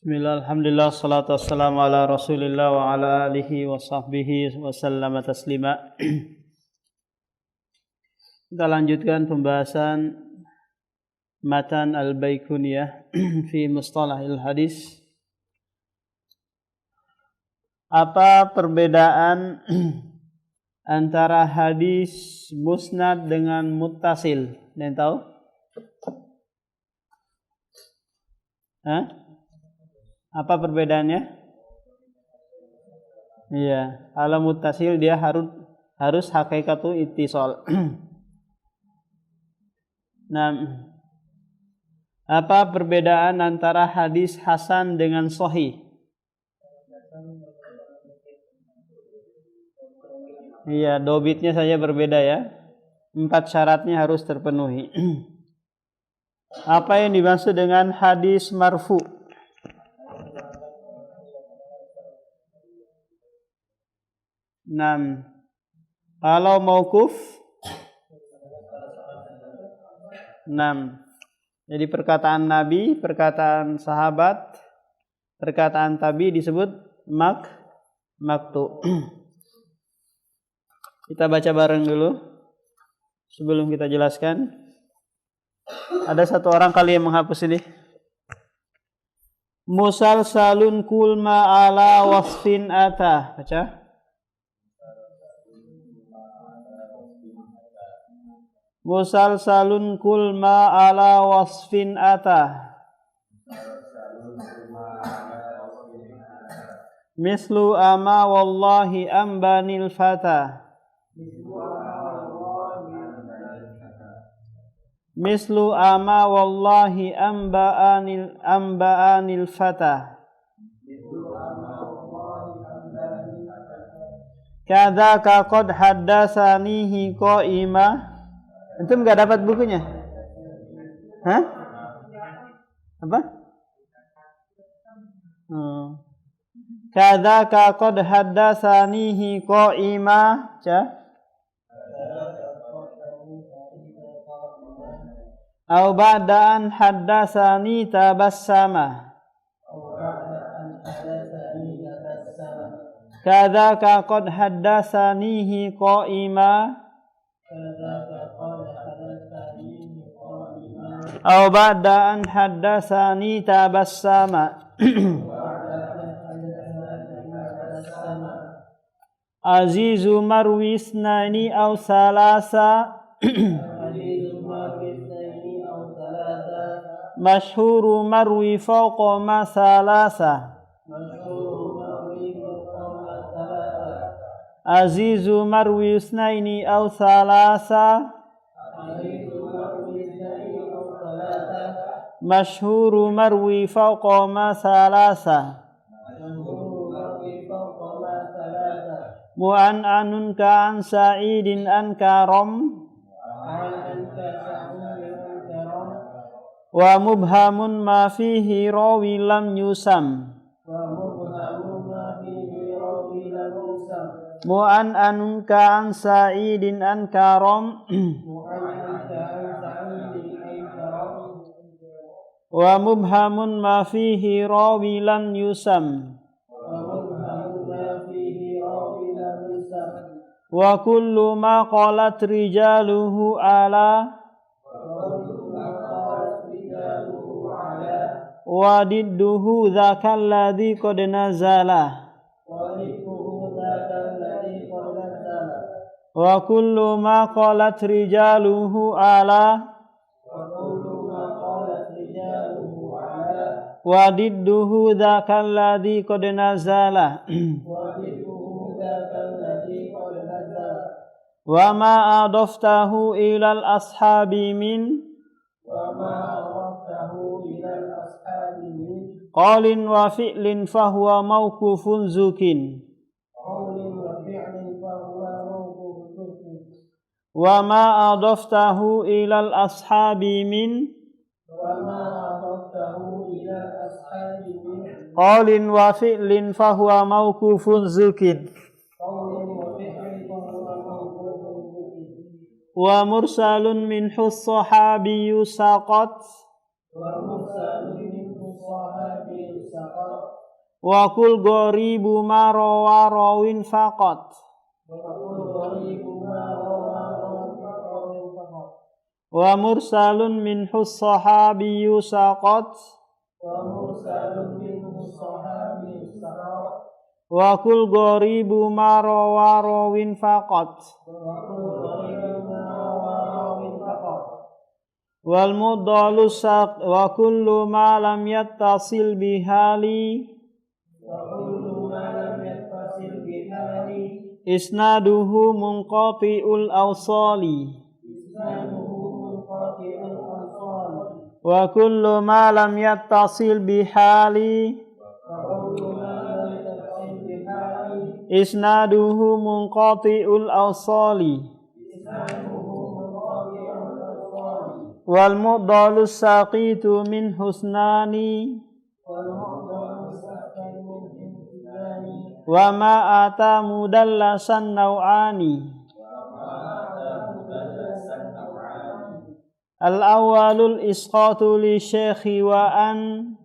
Bismillah, alhamdulillah, salatu wassalamu ala rasulillah wa ala alihi wa sahbihi wa sallama taslima. Kita lanjutkan pembahasan matan al-Baiquniyah fi mustalahil hadis. Apa perbedaan antara hadis musnad dengan muttasil? Ada yang tahu? Apa perbedaannya? Iya, kalau muttasil dia harus hakikatu ittisal. Nah, apa perbedaan antara hadis hasan dengan sahih? Iya, dobitnya saja berbeda ya. 4 syaratnya harus terpenuhi. Apa yang dimaksud dengan hadis marfu? Kalau mauquf 6. Jadi perkataan Nabi, perkataan sahabat, perkataan tabi disebut maktu. Kita baca bareng dulu sebelum kita jelaskan. Ada satu orang kali yang menghapus ini. Musalsalun kulma ala wasfin ata. Baca. Musalsalun kulma ala wasfin ata. Mislu ama wallahi ambanil fata. Mislu ama wallahi amba'anil fata. Kadzaka qad haddatsanihi qaima. Antum enggak dapat bukunya? Apa? Kadzaka qad haddatsanihi qaima. Au ba'da an haddatsani tabassama. Kadzaka qad haddatsanihi qaima. Au ba'da an haddatsani tabassama. Azizu marwi isnaini au salasa. Masyhuru marwi fawqa ma salasa. Azizu marwi isnaini au salasa. Masyhuru marwi fawqa ma salasa. Mu'an'anun ka'an sa'idin an karam. Wa mubhamun ma fihi rawi lam yusam. Mu'an'anun ka'an sa'idin an karam. Wa mubhamun ma fihi rawi lam yusam. Wa kullu ma qalat rijaluhu ala. Wa didduhu dzakal ladzi qad nazala. Wa kullu ma qalat rijaluhu ala. Wa didduhu dzakal ladzi qad nazala. Wa ma adaftahu ilal ashabi min qawlin wa fi'lin fahuwa mawqufun zukin. Wa ma adaftahu ilal ashabi min qawlin wa fi'lin fahuwa mawqufun zukin. Wa mursalun minhu sahabiyyu saqat. Wa kul gharibu ma rawa rawin faqat. Wa mursalun minhu sahabiyyu saqat. Wa kul gharibu ma rawa rawin faqat. Wal mudallu saq wa kullu ma lam yattasil bihali isnaduhu munqati'ul awsali wa kullu ma lam yattasil bihali isnaduhu munqati'ul awsali wal mudalu saqitu min husnani wa ma ata mudallasan naw'ani al awwalul isqatu li syekhi wa an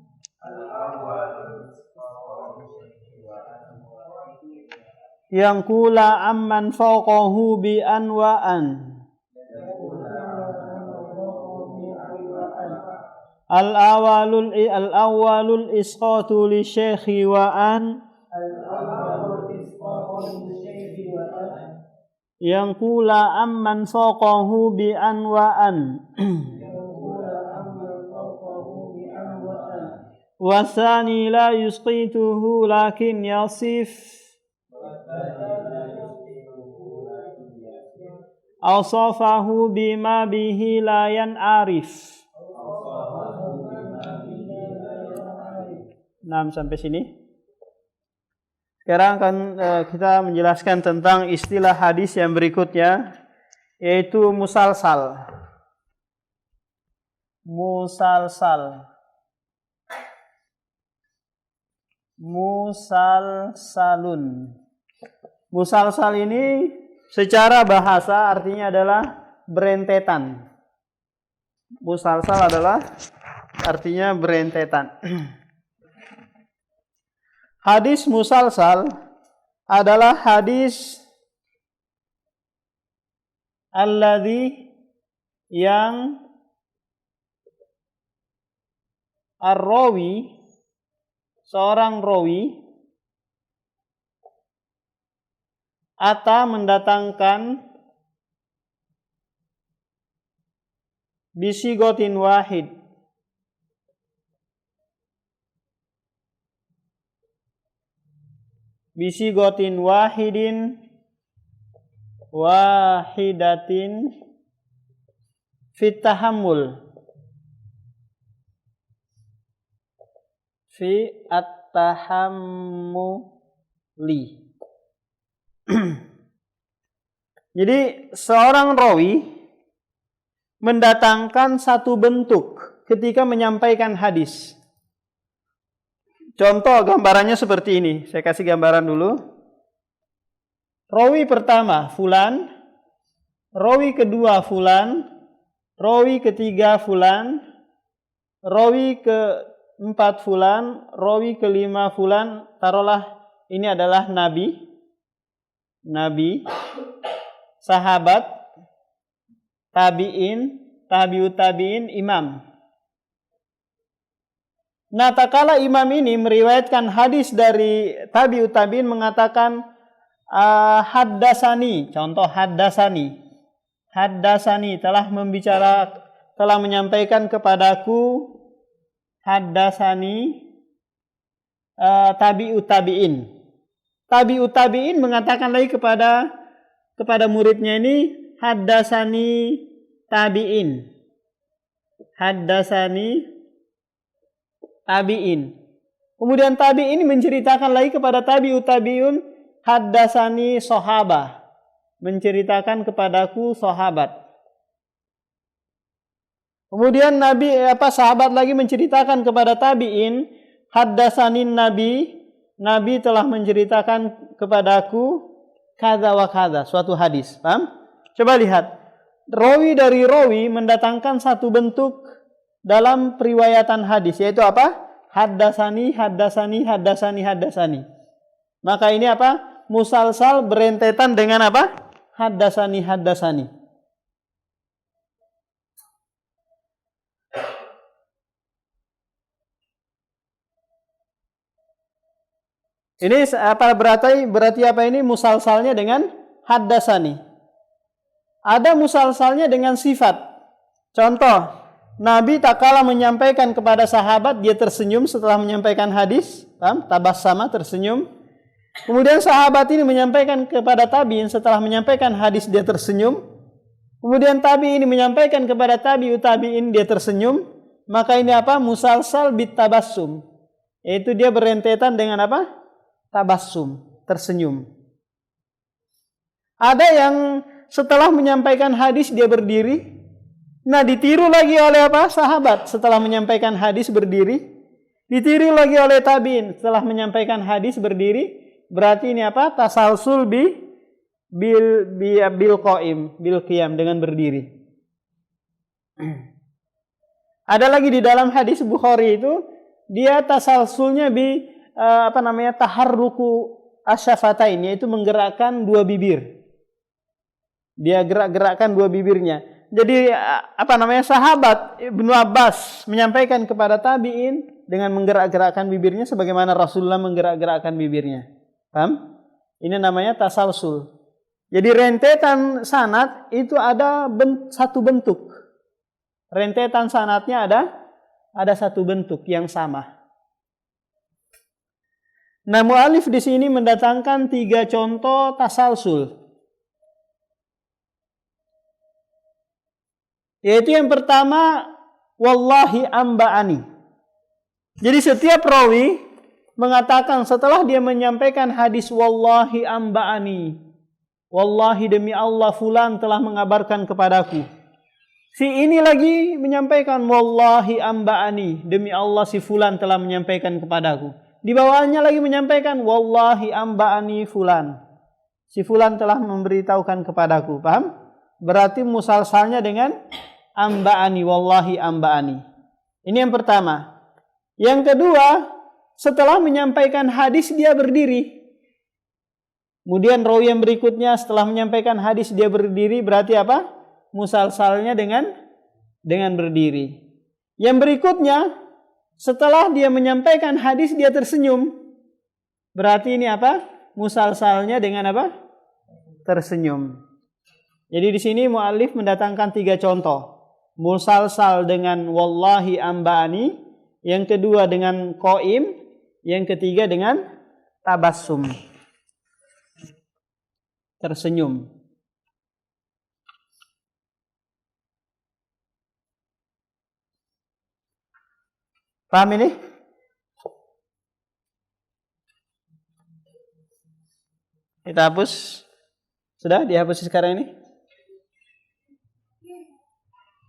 yang kula amman fawqahu bi an wa an al-awwalul isqatu li syekhi wa an yang kula amman fawqahu bi an wa an wa thani la yusqituhu lakin yasif awsafahu bima bihi la yan'arif. 6 sampai sini. Sekarang akan kita menjelaskan tentang istilah hadis yang berikutnya, yaitu musalsal. Musalsalun. Musalsal ini secara bahasa artinya adalah berentetan. Musalsal adalah artinya berentetan. Hadis musalsal adalah hadis alladzi yang ar-rawi, seorang rawi ata mendatangkan bisigotin wahid, bisigotin wahidatin fit tahammul fi at-tahammuli. Jadi seorang rawi mendatangkan satu bentuk ketika menyampaikan hadis. Contoh gambarannya seperti ini. Saya kasih gambaran dulu. Rawi pertama fulan, rawi kedua fulan, rawi ketiga fulan, rawi keempat fulan, rawi kelima fulan. Taruhlah ini adalah nabi, sahabat, tabi'in, tabi'ut tabi'in, imam. Nah, tatkala imam ini meriwayatkan hadis dari tabi'ut tabi'in mengatakan haddasani, contoh haddasani telah menyampaikan kepadaku, haddasani tabi'ut tabi'in. Tabi'ut tabi'in mengatakan lagi kepada muridnya ini, haddasani tabi'in. Haddasani tabi'in. Kemudian tabi'in menceritakan lagi kepada tabi'ut tabi'un, haddasani sahabah. Menceritakan kepadaku sahabat. Kemudian sahabat lagi menceritakan kepada tabi'in, haddasanin Nabi telah menceritakan kepadaku kada wa kada, suatu hadis. Paham? Coba lihat. Rawi dari rawi mendatangkan satu bentuk dalam periwayatan hadis, yaitu apa? Haddasani, haddasani, haddasani, haddasani. Maka ini apa? Musalsal berentetan dengan apa? Haddasani, haddasani. Ini apa berarti apa ini? Musalsalnya dengan haddasani. Ada musalsalnya dengan sifat. Contoh, Nabi tak kala menyampaikan kepada sahabat, dia tersenyum setelah menyampaikan hadis, tabassama, tersenyum. Kemudian sahabat ini menyampaikan kepada tabi'in setelah menyampaikan hadis, dia tersenyum. Kemudian tabi'in ini menyampaikan kepada tabi'in, dia tersenyum. Maka ini apa? Musalsal bit tabassum. Yaitu dia berentetan dengan apa? Tabassum, tersenyum. Ada yang setelah menyampaikan hadis dia berdiri. Nah, ditiru lagi oleh apa? Sahabat setelah menyampaikan hadis berdiri. Ditiru lagi oleh tabi'in setelah menyampaikan hadis berdiri. Berarti ini apa? Tasalsul bil qaim, bil qiyam, dengan berdiri. Ada lagi di dalam hadis Bukhari itu, dia tasalsulnya taharruku asyafatain, yaitu menggerakkan dua bibir. Dia gerak-gerakkan dua bibirnya. Jadi sahabat Ibnu Abbas menyampaikan kepada tabi'in dengan menggerak-gerakkan bibirnya sebagaimana Rasulullah menggerak-gerakkan bibirnya. Paham? Ini namanya tasalsul. Jadi rentetan sanad itu ada satu bentuk. Rentetan sanadnya ada satu bentuk yang sama. Nah, mu'alif di sini mendatangkan 3 contoh tasalsul. Yaitu yang pertama, wallahi amba'ani. Jadi setiap rawi mengatakan setelah dia menyampaikan hadis wallahi amba'ani, wallahi demi Allah fulan telah mengabarkan kepadaku. Si ini lagi menyampaikan wallahi amba'ani, demi Allah si fulan telah menyampaikan kepadaku. Di bawahnya lagi menyampaikan wallahi amba'ani fulan, si fulan telah memberitahukan kepadaku. Paham? Berarti musalsalnya dengan amba'ani, wallahi amba'ani. Ini yang pertama. Yang kedua, setelah menyampaikan hadis dia berdiri. Kemudian rawi yang berikutnya setelah menyampaikan hadis dia berdiri, berarti apa? Musalsalnya dengan berdiri. Yang berikutnya, setelah dia menyampaikan hadis dia tersenyum. Berarti ini apa? Musalsalnya dengan apa? Tersenyum. Jadi di sini mu'alif mendatangkan 3 contoh. Musalsal dengan wallahi amba'ani, yang kedua dengan qaim, yang ketiga dengan tabassum, tersenyum. Paham ini? Kita hapus. Sudah dihapus sekarang ini?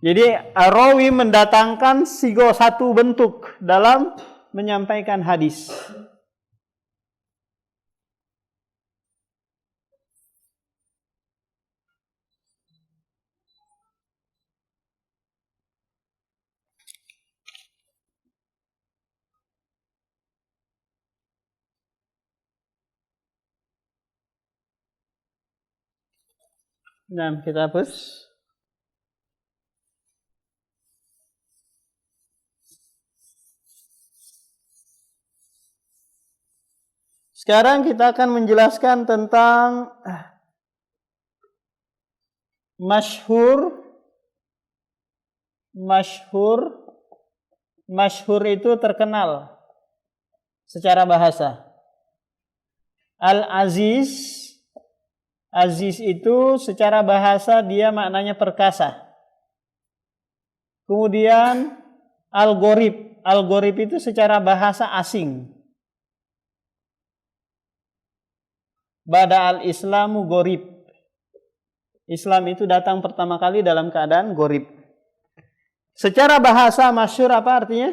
Jadi rawi mendatangkan satu bentuk dalam menyampaikan hadis. Nah, kita hapus. Sekarang kita akan menjelaskan tentang masyhur. Masyhur itu terkenal secara bahasa. Al-aziz. Aziz itu secara bahasa dia maknanya perkasa. Kemudian al-gharib. Al-gharib itu secara bahasa asing. Bada al-islamu gharib. Islam itu datang pertama kali dalam keadaan gharib. Secara bahasa masyhur apa artinya?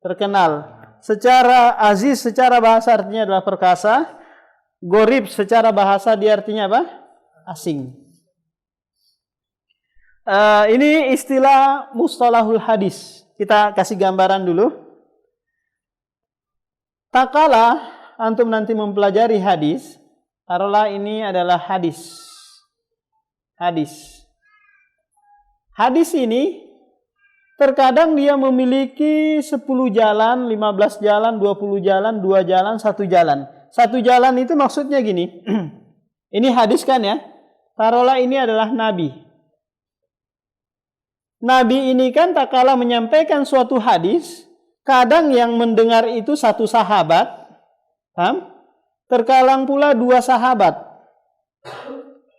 Terkenal. Secara aziz secara bahasa artinya adalah perkasa. Gharib secara bahasa dia artinya apa? Asing. Ini istilah mustalahul hadis. Kita kasih gambaran dulu. Tak kala antum nanti mempelajari hadis, taruhlah ini adalah hadis. Hadis ini terkadang dia memiliki 10 jalan, 15 jalan, 20 jalan, 2 jalan, 1 jalan. 1 jalan itu maksudnya gini. Ini hadis kan ya? Taruhlah ini adalah Nabi. Nabi ini kan tak kala menyampaikan suatu hadis, kadang yang mendengar itu satu sahabat, paham? Terkadang pula 2 sahabat,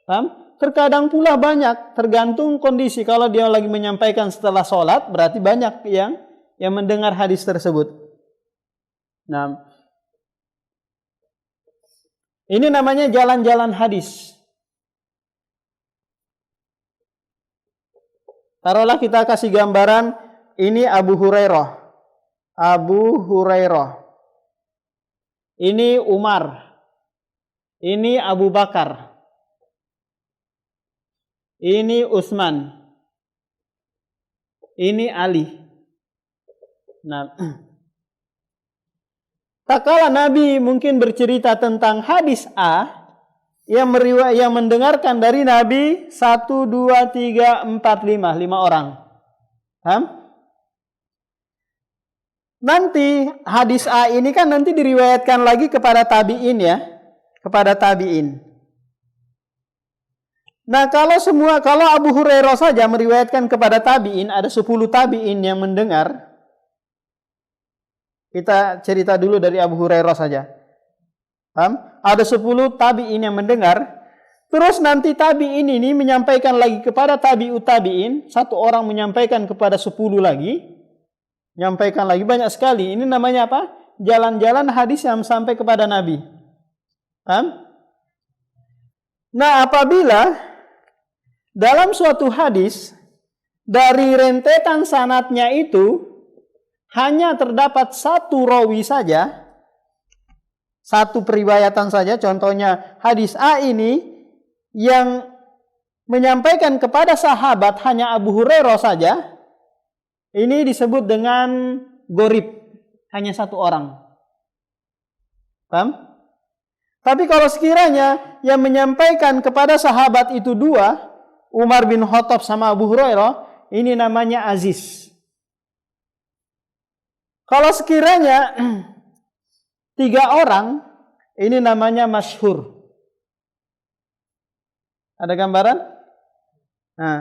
paham? Terkadang pula banyak, tergantung kondisi. Kalau dia lagi menyampaikan setelah sholat, berarti banyak yang mendengar hadis tersebut. Nah, ini namanya jalan-jalan hadis. Taruhlah kita kasih gambaran, ini Abu Hurairah. Ini Umar. Ini Abu Bakar. Ini Utsman. Ini Ali. Nah, tak kala Nabi mungkin bercerita tentang hadis A, yang mendengarkan dari Nabi 1, 2, 3, 4, 5 orang. Paham? Nanti hadis A ini kan nanti diriwayatkan lagi kepada tabi'in ya. Kepada tabi'in. Nah kalau Abu Hurairah saja meriwayatkan kepada tabi'in, ada 10 tabi'in yang mendengar. Kita cerita dulu dari Abu Hurairah saja. Paham? Ada 10 tabi'in yang mendengar. Terus nanti tabi'in ini menyampaikan lagi kepada tabi'ut tabi'in. 1 orang menyampaikan kepada 10 lagi. Menyampaikan lagi banyak sekali. Ini namanya apa? Jalan-jalan hadis yang sampai kepada Nabi. Paham? Nah apabila dalam suatu hadis dari rentetan sanadnya itu hanya terdapat 1 rawi saja, 1 periwayatan saja, contohnya hadis A ini yang menyampaikan kepada sahabat hanya Abu Hurairah saja, ini disebut dengan gharib, hanya 1 orang. Paham? Tapi kalau sekiranya yang menyampaikan kepada sahabat itu 2, Umar bin Khattab sama Abu Hurairah, ini namanya aziz. Kalau sekiranya 3 orang, ini namanya masyhur. Ada gambaran? Nah,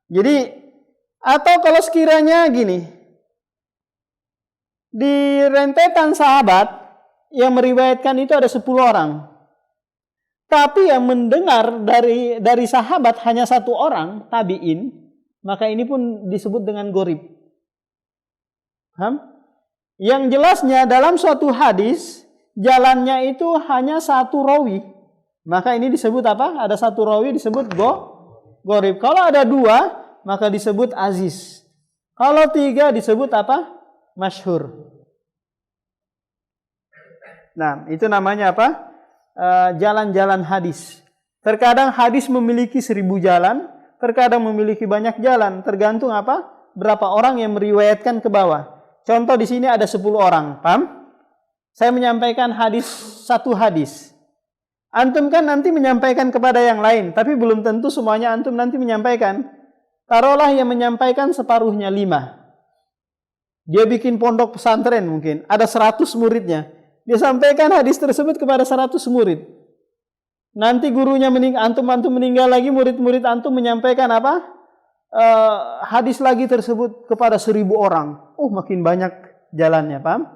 jadi atau kalau sekiranya gini, di rentetan sahabat yang meriwayatkan itu ada 10 orang. Tapi yang mendengar dari sahabat hanya 1 orang, tabi'in, maka ini pun disebut dengan gharib. Paham? Yang jelasnya dalam suatu hadis, jalannya itu hanya 1 rawi. Maka ini disebut apa? Ada 1 rawi disebut gharib. Kalau ada 2, maka disebut aziz. Kalau 3 disebut apa? Masyhur. Nah, itu namanya apa? Jalan-jalan hadis. Terkadang hadis memiliki 1000 jalan, terkadang memiliki banyak jalan, tergantung apa? Berapa orang yang meriwayatkan ke bawah. Contoh di sini ada 10 orang, paham? Saya menyampaikan satu hadis. Antum kan nanti menyampaikan kepada yang lain, tapi belum tentu semuanya antum nanti menyampaikan. Taruhlah yang menyampaikan separuhnya 5. Dia bikin pondok pesantren mungkin, ada 100 muridnya. Dia sampaikan hadis tersebut kepada 100 murid. Nanti gurunya antum meninggal lagi, murid-murid antum menyampaikan apa? Hadis lagi tersebut kepada 1000 orang. Makin banyak jalannya, paham?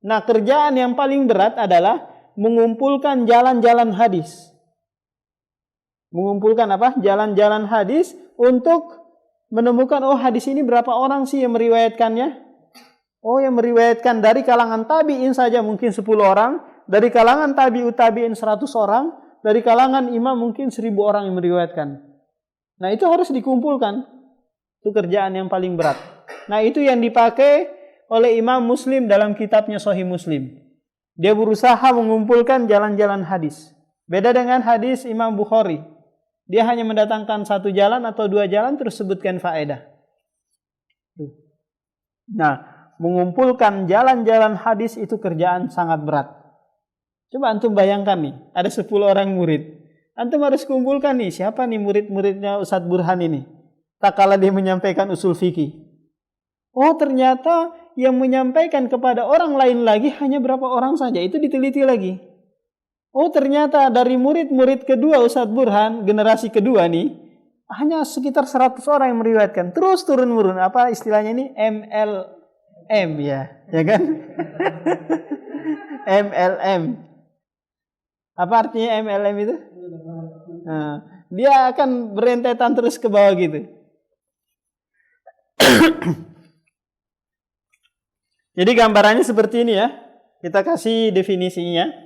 Nah, kerjaan yang paling berat adalah mengumpulkan jalan-jalan hadis. Mengumpulkan apa? Jalan-jalan hadis untuk menemukan hadis ini berapa orang sih yang meriwayatkannya? Yang meriwayatkan dari kalangan tabi'in saja mungkin 10 orang, dari kalangan tabi'ut tabi'in 100 orang, dari kalangan imam mungkin 1000 orang yang meriwayatkan. Nah, itu harus dikumpulkan. Itu kerjaan yang paling berat. Nah, itu yang dipakai oleh Imam Muslim dalam kitabnya Sahih Muslim. Dia berusaha mengumpulkan jalan-jalan hadis. Beda dengan hadis Imam Bukhari. Dia hanya mendatangkan 1 jalan atau 2 jalan terus sebutkan faedah. Nah, mengumpulkan jalan-jalan hadis itu kerjaan sangat berat. Coba antum bayangkan nih, ada 10 orang murid. Antum harus kumpulkan nih, siapa nih murid-muridnya Ustadz Burhan ini? Tak kala dia menyampaikan usul fikih. Oh, ternyata yang menyampaikan kepada orang lain lagi hanya berapa orang saja. Itu diteliti lagi. Oh, ternyata dari murid-murid kedua Ustadz Burhan, generasi kedua nih, hanya sekitar 100 orang yang meriwayatkan. Terus turun-turun. Apa istilahnya ini? MLM ya kan? MLM. Apa artinya MLM itu? Nah, dia akan berentetan terus ke bawah gitu. Jadi gambarannya seperti ini ya. Kita kasih definisinya.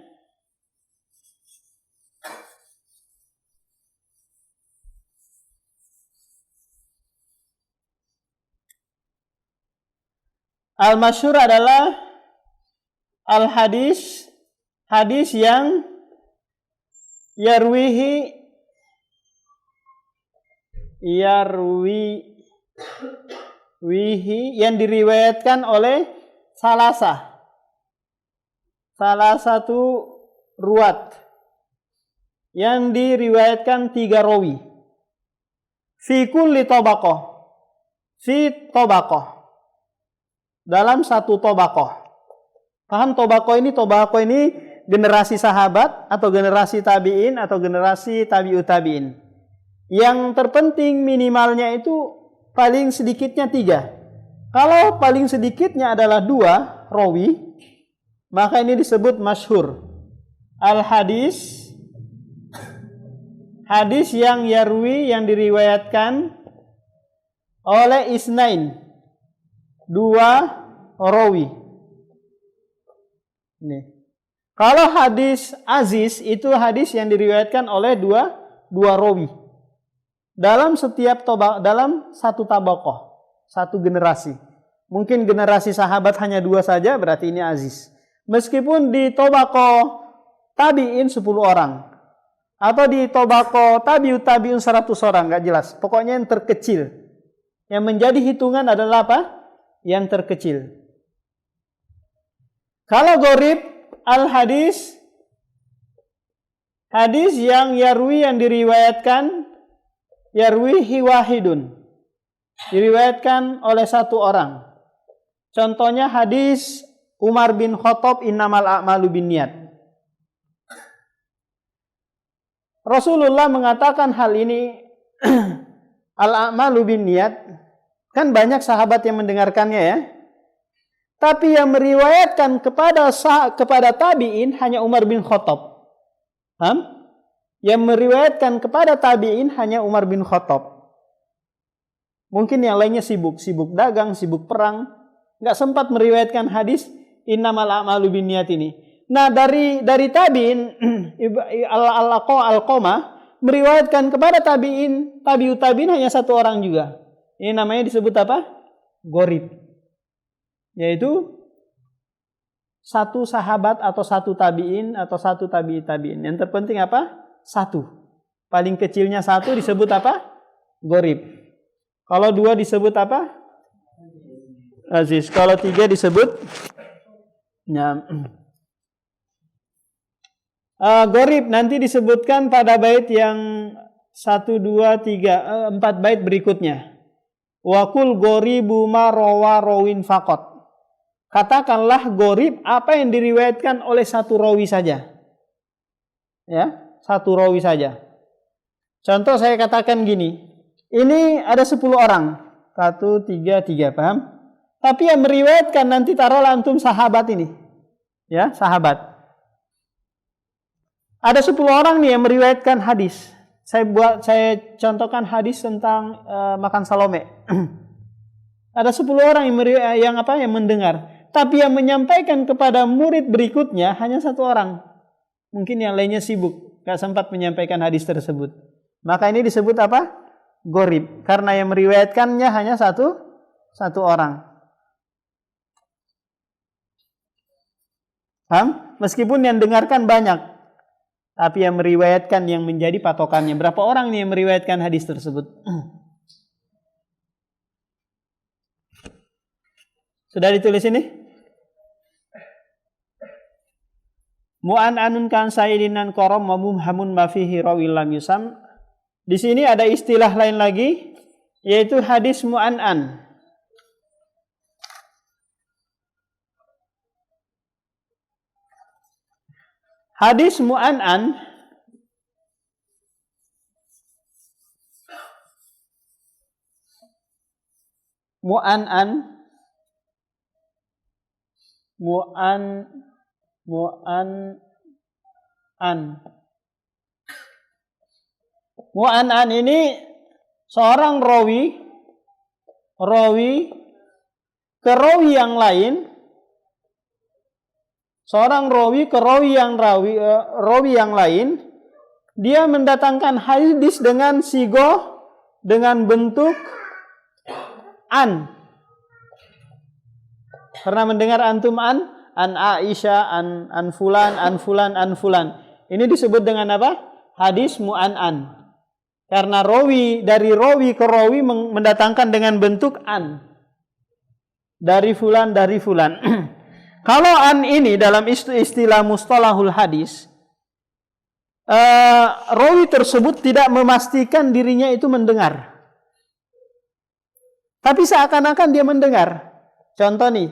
Al-masyhur adalah al-hadis, hadis yang yarwihi yang diriwayatkan oleh salah satu ruwat, yang diriwayatkan 3 rawi. Fi kulli tabaqah, dalam satu tabaqah. Paham tabaqah ini? Tabaqah ini generasi sahabat atau generasi tabi'in atau generasi tabi'ut tabi'in. Yang terpenting minimalnya itu paling sedikitnya 3. Kalau paling sedikitnya adalah 2 rawi, maka ini disebut masyhur. Al-hadis, hadis yang yarwi, yang diriwayatkan oleh isnain, 2 rawi. Nih. Kalau hadis aziz itu hadis yang diriwayatkan oleh dua rawi. Dalam satu tabaqah, satu generasi. Mungkin generasi sahabat hanya 2 saja, berarti ini aziz. Meskipun di tabaqah tabi'in 10 orang. Atau di tabaqah tabi'ut tabi'in 100 orang, enggak jelas. Pokoknya yang terkecil. Yang menjadi hitungan adalah apa? Yang terkecil. Kalau gharib al-hadis, hadis yang yarwi, yang diriwayatkan, yarwihi wahidun, diriwayatkan oleh 1 orang. Contohnya hadis Umar bin Khattab, innamal a'malu binniyat. Rasulullah mengatakan hal ini, al-a'malu binniyat. Kan banyak sahabat yang mendengarkannya ya. Tapi yang meriwayatkan kepada tabi'in hanya Umar bin Khattab. Yang meriwayatkan kepada tabi'in hanya Umar bin Khattab. Mungkin yang lainnya sibuk dagang, sibuk perang, nggak sempat meriwayatkan hadis innamal a'malu binniyat ini. Nah, dari tabi'in al-Alqamah meriwayatkan kepada tabi'ut tabi'in hanya 1 orang juga. Ini namanya disebut apa? Gharib. Yaitu 1 sahabat atau 1 tabi'in atau 1 tabi'ut tabi'in. Yang terpenting apa? 1. Paling kecilnya 1 disebut apa? Gharib. Kalau 2 disebut apa? Aziz. Kalau 3 disebut gharib nanti disebutkan pada bait yang 1, 2, 3, 4 bait berikutnya. Wa kul ghoribu ma rawa rawin faqat. Katakanlah gharib apa yang diriwayatkan oleh 1 rawi saja. Ya, 1 rawi saja. Contoh saya katakan gini. Ini ada 10 orang. 1, 3, 3, paham? Tapi yang meriwayatkan nanti taruhlah antum sahabat ini. Ya, sahabat. Ada 10 orang nih yang meriwayatkan hadis. Saya contohkan hadis tentang makan Salome. Ada 10 orang yang mendengar, tapi yang menyampaikan kepada murid berikutnya hanya 1 orang. Mungkin yang lainnya sibuk, gak sempat menyampaikan hadis tersebut. Maka ini disebut apa? Gharib, karena yang meriwayatkannya hanya satu orang. Paham? Meskipun yang dengarkan banyak, tapi yang meriwayatkan yang menjadi patokannya. Berapa orang nih yang meriwayatkan hadis tersebut? Sudah ditulis ini? Mu'an'anun kan sayidinan korom wa mubhamun ma fihi rawil lam yusam. Di sini ada istilah lain lagi, yaitu hadis mu'an'an. Hadis mu'an'an Mu'an'an ini seorang rawi ke rawi yang lain, rawi yang lain, dia mendatangkan hadis dengan sigo, dengan bentuk an. Pernah mendengar antum an Aisyah, an fulan. Ini disebut dengan apa? Hadis mu'an'an. Karena dari rawi ke rawi mendatangkan dengan bentuk an. Dari fulan. Kalau an ini dalam istilah mustalahul hadis, rawi tersebut tidak memastikan dirinya itu mendengar. Tapi seakan-akan dia mendengar. Contoh nih,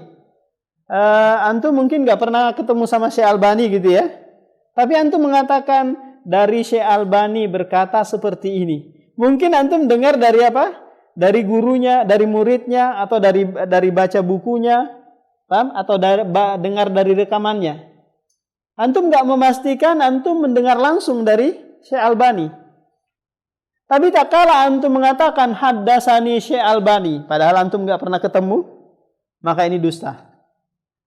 antum mungkin gak pernah ketemu sama Syekh Albani gitu ya. Tapi antum mengatakan dari Syekh Albani berkata seperti ini. Mungkin antum dengar dari apa? Dari gurunya, dari muridnya, atau dari baca bukunya, paham? Atau dengar dari rekamannya. Antum gak memastikan antum mendengar langsung dari Syekh Albani. Tapi tak kala antum mengatakan haddasani Syekh Albani, padahal antum gak pernah ketemu, maka ini dusta.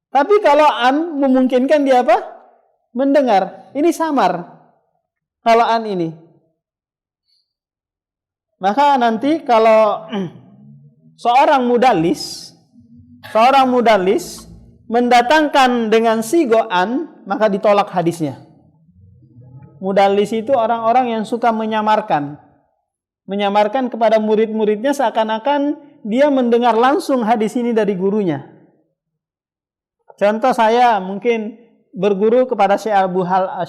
Tapi kalau an memungkinkan dia apa? Mendengar. Ini samar. Kalau an ini. Maka nanti kalau seorang mudallis mendatangkan dengan sigo an, maka ditolak hadisnya. Mudallis itu orang-orang yang suka menyamarkan kepada murid-muridnya seakan-akan dia mendengar langsung hadis ini dari gurunya. Contoh, saya mungkin berguru kepada Syekh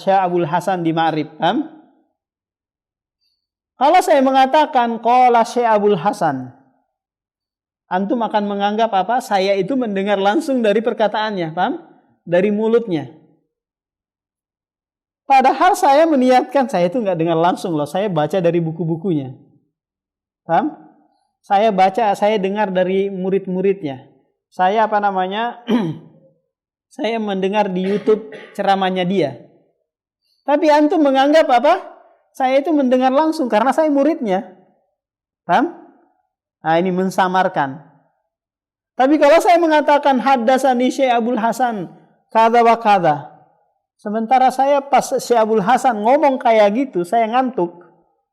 Abdul Hasan di Ma'rib. Kalau saya mengatakan qala Syekh Abdul Hasan, antum akan menganggap apa? Saya itu mendengar langsung dari perkataannya, paham? Dari mulutnya. Padahal saya meniatkan, saya itu nggak dengar langsung loh, saya baca dari buku-bukunya. Paham? Saya dengar dari murid-muridnya. Saya saya mendengar di YouTube ceramahnya dia. Tapi antum menganggap apa? Saya itu mendengar langsung karena saya muridnya. Paham? Nah, ini mensamarkan. Tapi kalau saya mengatakan haddasani Syekh Abdul Hasan kada wa kada, sementara saya pas Syekh Abdul Hasan ngomong kayak gitu, saya ngantuk.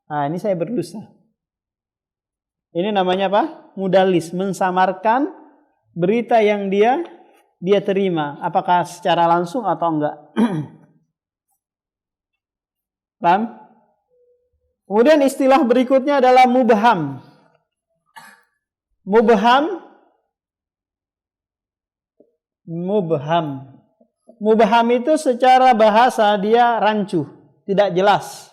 Nah, ini saya berdusta. Ini namanya apa? Mudallis, mensamarkan berita yang dia terima, apakah secara langsung atau enggak. Paham? Kemudian istilah berikutnya adalah mubham. Mubham itu secara bahasa dia rancu, tidak jelas.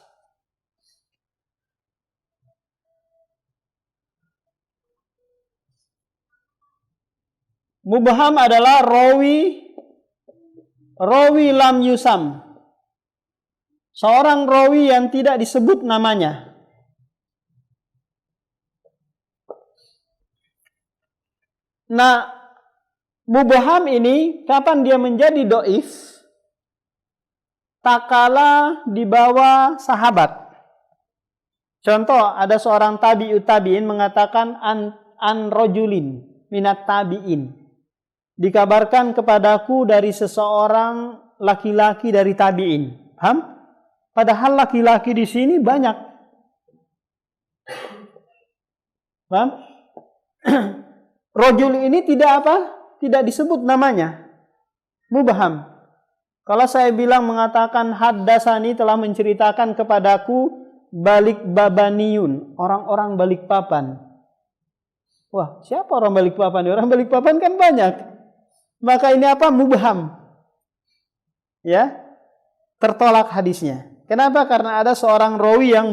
Mubham adalah rawi lam yusam. Seorang rawi yang tidak disebut namanya. Nah, mubham ini kapan dia menjadi dhaif? Tak kala di bawah sahabat. Contoh, ada seorang tabi'in mengatakan an rajulin minat tabi'in. Dikabarkan kepadaku dari seseorang laki-laki dari tabi'in. Paham? Padahal laki-laki di sini banyak. Paham? Rajul ini tidak disebut namanya. Mubham. Kalau saya mengatakan haddasani telah menceritakan kepadaku balik babaniyun, orang-orang balik papan. Wah, siapa orang Balikpapan? Orang Balikpapan kan banyak. Maka ini apa? Mubham. Ya, tertolak hadisnya. Kenapa? Karena ada seorang rawi yang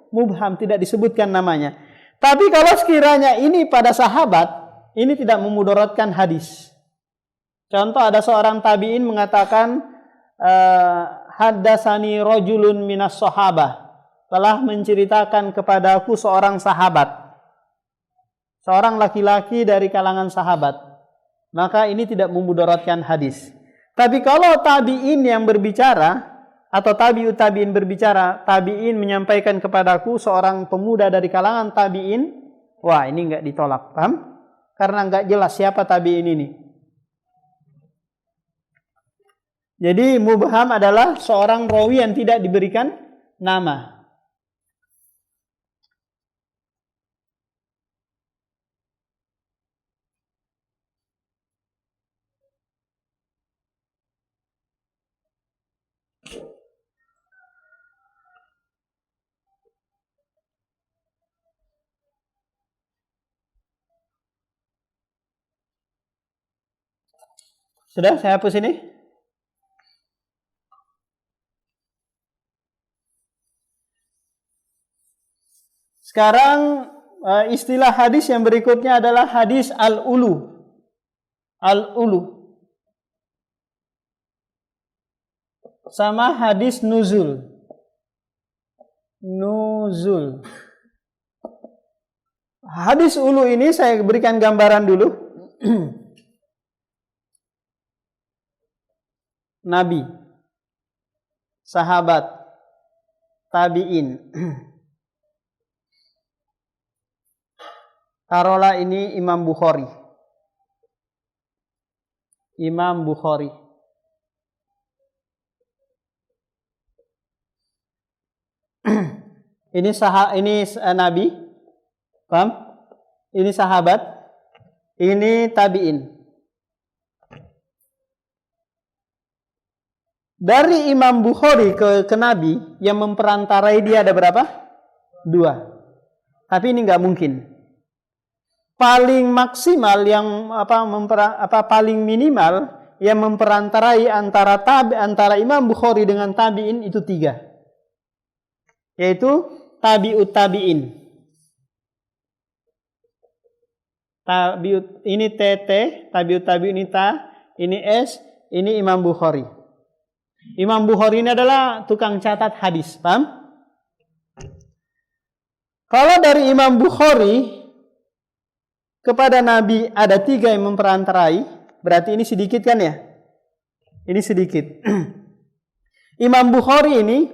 mubham, tidak disebutkan namanya. Tapi kalau sekiranya ini pada sahabat, ini tidak memudaratkan hadis. Contoh, ada seorang tabi'in mengatakan, haddasani rajulun minas sahabah, telah menceritakan kepadaku seorang sahabat, seorang laki-laki dari kalangan sahabat. Maka ini tidak memudaratkan hadis. Tapi kalau tabi'in yang berbicara, atau tabi'ut tabi'in berbicara, tabi'in menyampaikan kepadaku seorang pemuda dari kalangan tabi'in, wah ini enggak ditolak, paham? Karena enggak jelas siapa tabi'in ini. Jadi mubham adalah seorang rawi yang tidak diberikan nama. Sudah, saya hapus ini. Sekarang istilah hadis yang berikutnya adalah hadis al-ulu. Al-ulu. Sama hadis nuzul. Nuzul. Hadis ulu ini saya berikan gambaran dulu. Nabi, sahabat, tabi'in. Taruhlah ini Imam Bukhari. Imam Bukhari. Ini Nabi. Paham? Ini sahabat. Ini tabi'in. Dari Imam Bukhari ke Nabi yang memperantarai dia ada berapa? 2. Tapi ini nggak mungkin. Paling maksimal yang paling minimal yang memperantarai antara Imam Bukhari dengan tabi'in itu 3. Yaitu tabi'ut tabi'in. Tabi'ut ini TT, tabi'ut tabi'in ini ta, ini S, ini Imam Bukhari. Imam Bukhari ini adalah tukang catat hadis, paham? Kalau dari Imam Bukhari kepada Nabi ada 3 yang memperantarai, berarti ini sedikit kan ya? Ini sedikit. Imam Bukhari ini,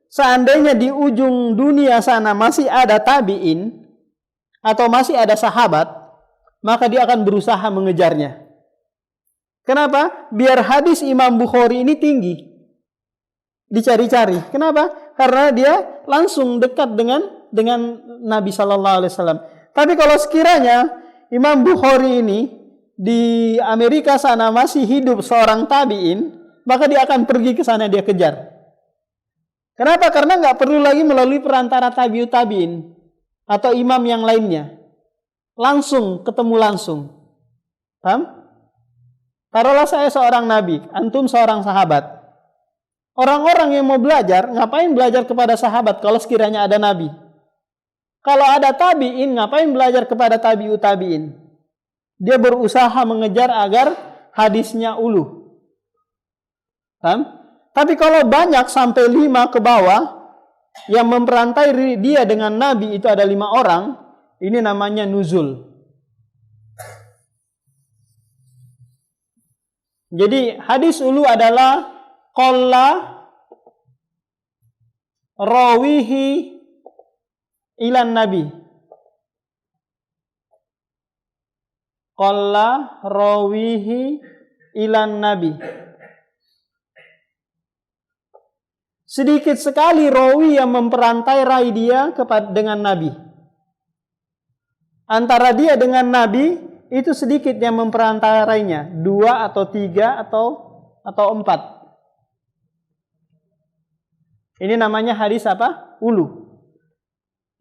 seandainya di ujung dunia sana masih ada tabi'in, atau masih ada sahabat, maka dia akan berusaha mengejarnya. Kenapa? Biar hadis Imam Bukhari ini tinggi. Dicari-cari. Kenapa? Karena dia langsung dekat dengan Nabi Sallallahu Alaihi Wasallam. Tapi kalau sekiranya Imam Bukhari ini di Amerika sana masih hidup seorang tabi'in, maka dia akan pergi ke sana, dia kejar. Kenapa? Karena nggak perlu lagi melalui perantara tabi'ut tabi'in atau imam yang lainnya. Langsung ketemu langsung. Paham? Taruhlah saya seorang nabi, antum seorang sahabat. Orang-orang yang mau belajar, ngapain belajar kepada sahabat kalau sekiranya ada nabi? Kalau ada tabi'in, ngapain belajar kepada tabi'ut tabi'in? Dia berusaha mengejar agar hadisnya ulu. Paham? Tapi kalau banyak sampai 5 ke bawah, yang memperantai dia dengan nabi itu ada 5 orang, ini namanya nuzul. Jadi hadis ulu adalah qalla rawihi ilan nabi. Qalla rawihi ilan nabi. Sedikit sekali rawi yang memperantai dia dengan nabi. Antara dia dengan nabi itu sedikit yang memperantarainya, 2 atau 3 atau 4. Ini namanya hadis apa? Ulu.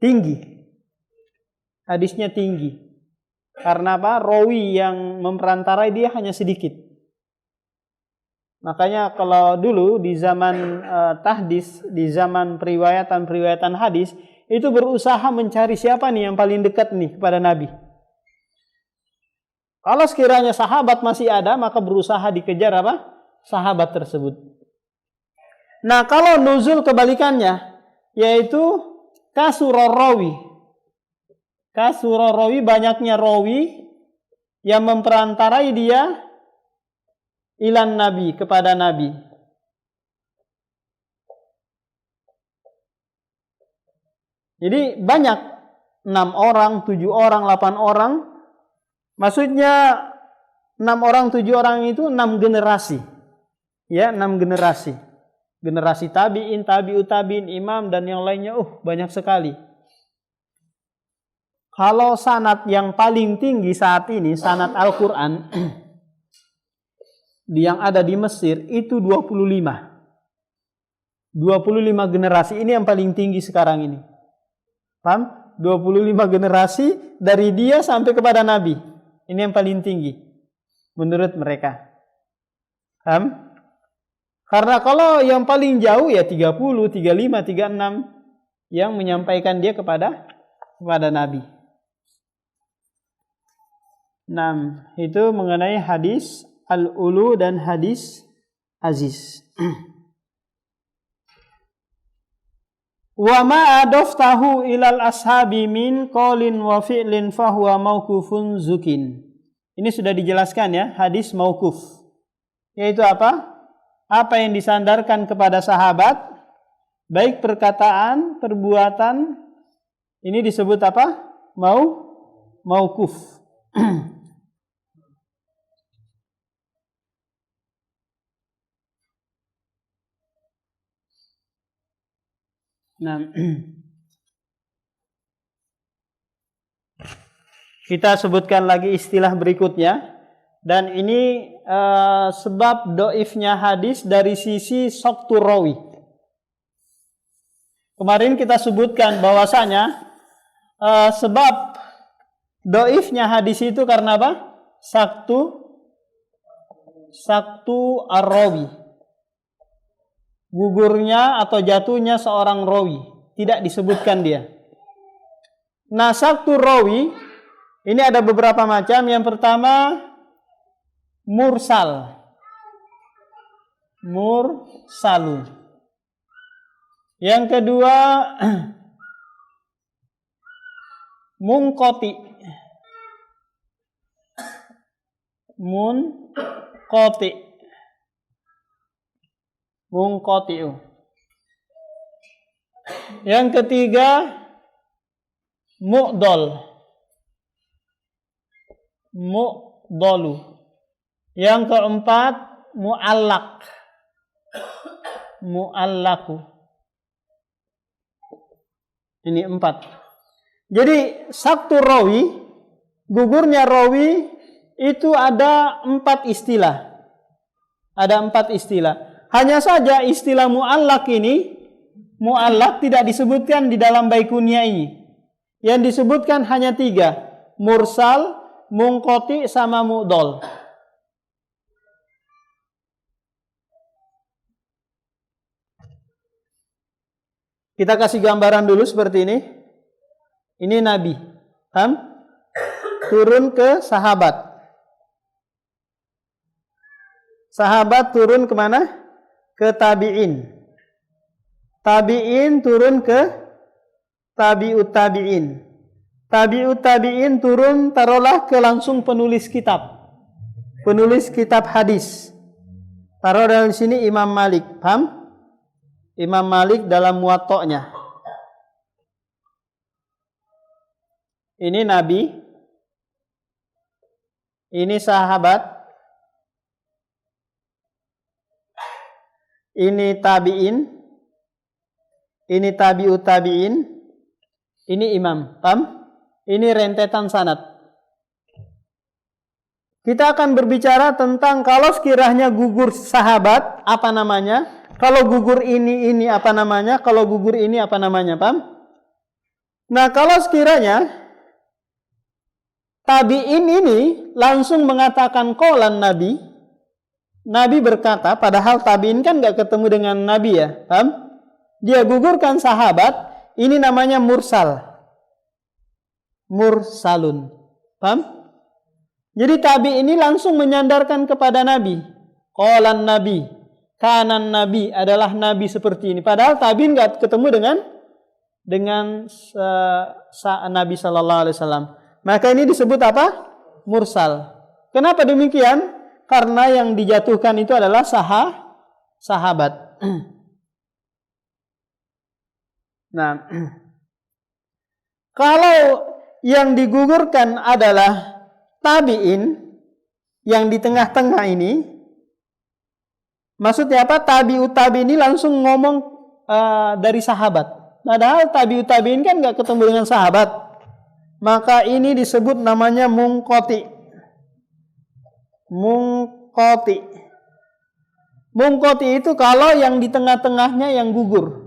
Tinggi. Hadisnya tinggi. Karena apa? Rawi yang memperantarai dia hanya sedikit. Makanya kalau dulu di zaman tahdis, di zaman periwayatan hadis, itu berusaha mencari siapa nih yang paling dekat nih kepada Nabi. Kalau sekiranya sahabat masih ada, maka berusaha dikejar apa? Sahabat tersebut. Nah, kalau nuzul kebalikannya, yaitu kasurur rawi. Kasurur rawi, banyaknya rawi yang memperantarai dia ilan Nabi, kepada Nabi. Jadi banyak, 6 orang, 7 orang, 8 orang. Maksudnya 6 orang, 7 orang itu 6 generasi. Ya, 6 generasi. Generasi tabi'in, tabi'ut tabi'in, imam dan yang lainnya, banyak sekali. Kalau sanad yang paling tinggi saat ini, sanad Al-Quran yang ada di Mesir itu 25. 25 generasi ini yang paling tinggi sekarang ini. Paham? 25 generasi dari dia sampai kepada Nabi. Ini yang paling tinggi menurut mereka. Paham? Karena kalau yang paling jauh ya 30, 35, 36 yang menyampaikan dia kepada Nabi. Nah, itu mengenai hadis al-ulu dan hadis aziz. Wa ma adaftahu ilal ashabi min qaulin wa fi'lin fahuwa mauqufun zukin. Ini sudah dijelaskan ya, hadis mauquf. Yaitu apa? Apa yang disandarkan kepada sahabat, baik perkataan, perbuatan, ini disebut apa? Mauquf. Nah, kita sebutkan lagi istilah berikutnya, dan ini sebab doifnya hadis dari sisi saktu rawi. Kemarin kita sebutkan bahwasanya sebab doifnya hadis itu karena apa? Saktu ar-rawi. Gugurnya atau jatuhnya seorang rawi, tidak disebutkan dia. Nah, saktu rawi ini ada beberapa macam. Yang pertama mursalu. Yang kedua munqati. Munqati'u. Yang ketiga mu'dalu. Yang keempat mu'allaku. Ini 4. Jadi saktu rawi, gugurnya rawi itu ada 4 istilah. Ada 4 istilah. Hanya saja istilah mu'allak ini, mu'allak tidak disebutkan di dalam Baikunia ini. Yang disebutkan hanya 3. Mursal, munqati, sama mu'dal. Kita kasih gambaran dulu seperti ini. Ini Nabi. Turun ke sahabat. Sahabat turun kemana? Ke tabi'in. Tabi'in turun ke tabi'ut tabi'in. Tabi'ut tabi'in turun taruhlah ke langsung penulis kitab. Penulis kitab hadis. Taruh dalam sini Imam Malik. Paham? Imam Malik dalam Muwatta'nya. Ini Nabi. Ini sahabat. Ini tabi'in. Ini tabi'ut tabi'in. Ini imam. Paham? Ini rentetan sanad. Kita akan berbicara tentang kalau sekiranya gugur sahabat, apa namanya? Kalau gugur ini apa namanya? Kalau gugur ini apa namanya? Paham? Nah, kalau sekiranya tabi'in ini langsung mengatakan qalan Nabi. Nabi berkata, padahal tabi'in kan nggak ketemu dengan Nabi ya, paham? Dia gugurkan sahabat, ini namanya mursal. Mursalun. Paham? Jadi tabi ini langsung menyandarkan kepada Nabi. Qalan Nabi, kanan Nabi, adalah Nabi seperti ini. Padahal tabiin nggak ketemu dengan Nabi Sallallahu Alaihi Wasallam. Maka ini disebut apa? Mursal. Kenapa demikian? Karena yang dijatuhkan itu adalah sahabat. Nah, kalau yang digugurkan adalah tabi'in yang di tengah-tengah ini, maksudnya apa? Tabi'ut tabi'in ini langsung ngomong dari sahabat. Padahal tabi'ut tabi'in kan nggak ketemu dengan sahabat. Maka ini disebut namanya munqati. Munqati. Munqati itu kalau yang di tengah-tengahnya yang gugur.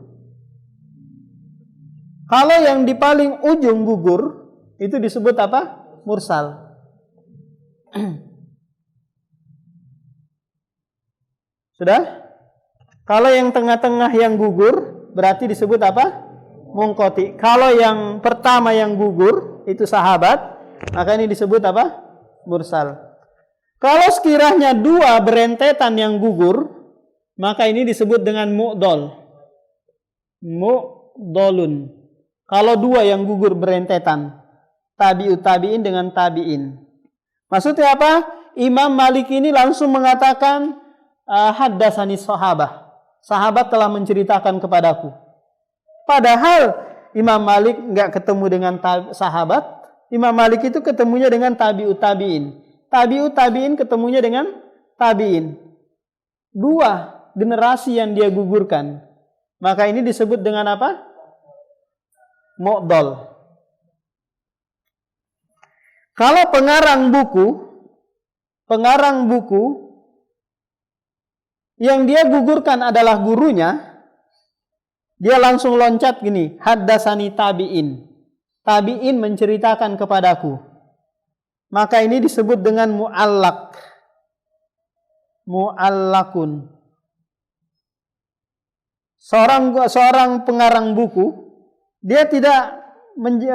Kalau yang di paling ujung gugur, itu disebut apa? Mursal. Sudah? Kalau yang tengah-tengah yang gugur, berarti disebut apa? Munqati. Kalau yang pertama yang gugur, itu sahabat, maka ini disebut apa? Mursal. Kalau sekiranya dua berentetan yang gugur, maka ini disebut dengan mu'dol. Mu'dolun. Kalau dua yang gugur berentetan, tabi'ut tabi'in dengan tabi'in. Maksudnya apa? Imam Malik ini langsung mengatakan haddatsani sahabah. Sahabat telah menceritakan kepadaku. Padahal Imam Malik nggak ketemu dengan sahabat. Imam Malik itu ketemunya dengan tabi'ut tabi'in. Tabi'ut tabi'in ketemunya dengan tabi'in. Dua generasi yang dia gugurkan. Maka ini disebut dengan apa? Mu'dol. Kalau pengarang buku yang dia gugurkan adalah gurunya, dia langsung loncat gini, haddatsani tabi'in. Tabi'in menceritakan kepadaku. Maka ini disebut dengan mu'allaq. Mu'allaqun. Seorang pengarang buku, dia tidak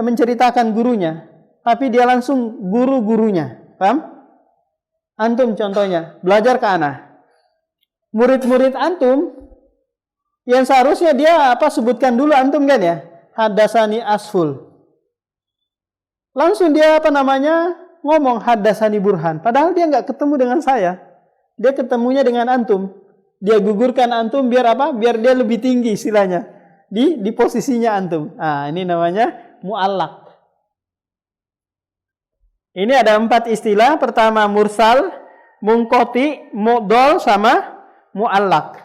menceritakan gurunya, tapi dia langsung guru-gurunya. Paham? Antum contohnya, belajar ke ana. Murid-murid antum, yang seharusnya dia sebutkan dulu antum kan ya? Haddatsani Asful. Langsung dia ngomong haddatsani Burhan. Padahal dia nggak ketemu dengan saya. Dia ketemunya dengan antum. Dia gugurkan antum biar apa? Biar dia lebih tinggi istilahnya. Di posisinya antum. Nah, ini namanya mu'allaq. Ini ada 4 istilah. Pertama mursal, munqati, mu'dol, sama mu'allaq.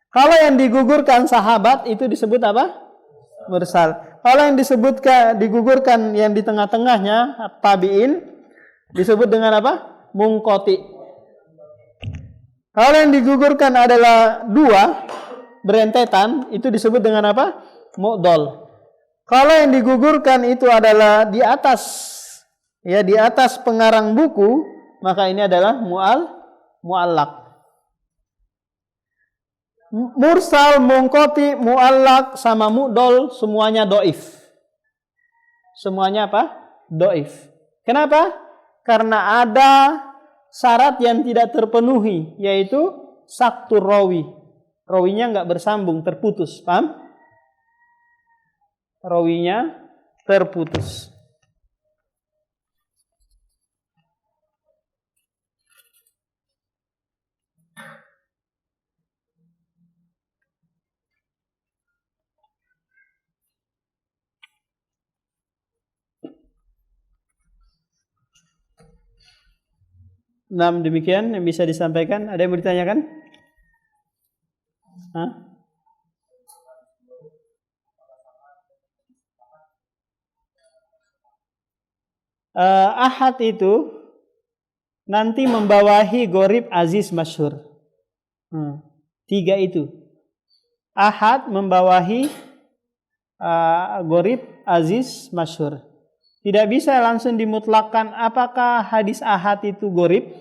Kalau yang digugurkan sahabat itu disebut apa? Mursal. Kalau yang digugurkan yang di tengah-tengahnya tabi'in disebut dengan apa? Munqati. Kalau yang digugurkan adalah dua berentetan itu disebut dengan apa? Mu'dol. Kalau yang digugurkan itu adalah di atas pengarang buku, maka ini adalah mu'allaq. Mursal, munqati, mu'allaq sama mu'dol semuanya dhaif. Semuanya apa? Dhaif. Kenapa? Karena ada syarat yang tidak terpenuhi, yaitu saktur rawi. Rawinya nggak bersambung, terputus. Paham? Rawinya terputus. Nah, demikian yang bisa disampaikan. Ada yang mau ditanyakan? Ahad itu nanti membawahi gharib aziz masyhur. 3 itu. Ahad membawahi gharib aziz masyhur. Tidak bisa langsung dimutlakkan apakah hadis ahad itu gorib?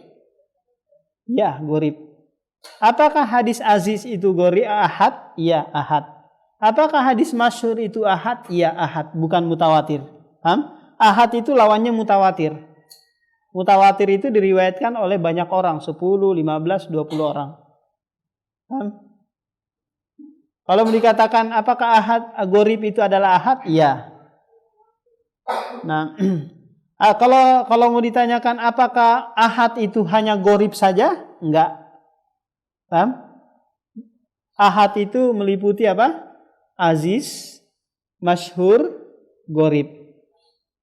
Ya, gorib. Apakah hadis aziz itu gorib ahad? Ya, ahad. Apakah hadis masyhur itu ahad? Ya, ahad, bukan mutawatir. Paham? Ahad itu lawannya mutawatir. Mutawatir itu diriwayatkan oleh banyak orang, 10, 15, 20 orang. Paham? Kalau dikatakan apakah ahad gorib itu adalah ahad? Iya. Nah, kalau mau ditanyakan apakah ahad itu hanya gorib saja? Enggak. Paham? Ahad itu meliputi apa? Aziz, masyhur, gorib.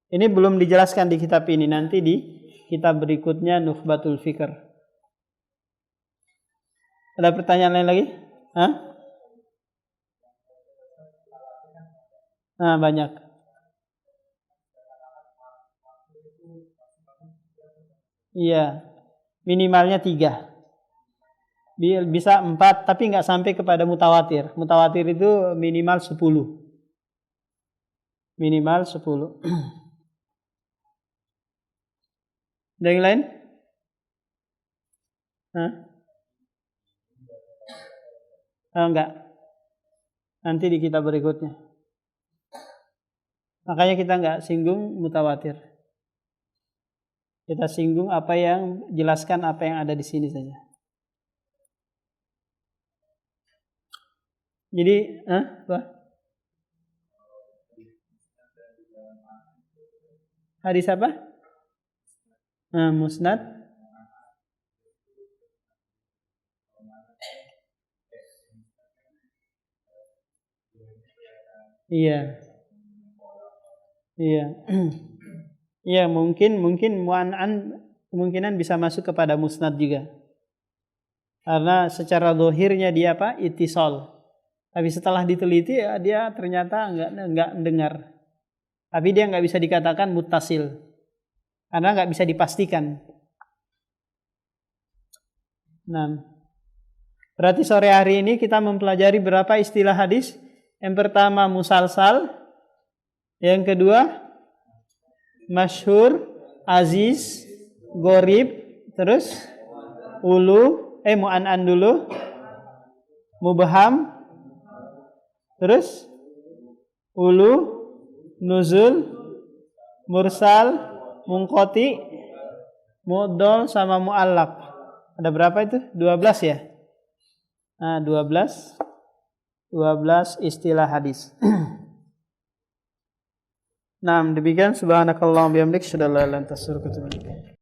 Ini belum dijelaskan di kitab ini. Nanti di kitab berikutnya Nukhbatul Fikr. Ada pertanyaan lain lagi? Hah? Nah, banyak. Iya, minimalnya 3. Bisa 4, tapi nggak sampai kepada mutawatir. Mutawatir itu minimal 10. Minimal 10. Ada yang lain? Hah? Oh, enggak. Nanti di kitab berikutnya. Makanya kita enggak singgung mutawatir. Kita singgung apa yang jelaskan apa yang ada di sini saja. Jadi, apa? Hadis apa? Musnad. Iya. Iya. Iya, mungkin mu'an'an kemungkinan bisa masuk kepada musnad juga. Karena secara zahirnya dia apa? Ittisal. Tapi setelah diteliti ya dia ternyata enggak mendengar. Tapi dia enggak bisa dikatakan muttasil. Karena enggak bisa dipastikan. Nah, berarti sore hari ini kita mempelajari berapa istilah hadis? Yang pertama musalsal, yang kedua masyhur, aziz, gorib, terus mu'an'an dulu, mubham, terus nuzul, mursal, munqati, mu'dol sama mu'allaq. Ada berapa itu? 12 ya? Nah, 12 istilah hadis. Nah, demikian subhanakallahumma bihamdik, asyhadu an la ilaha illa anta astaghfiruka wa atubu ilaik.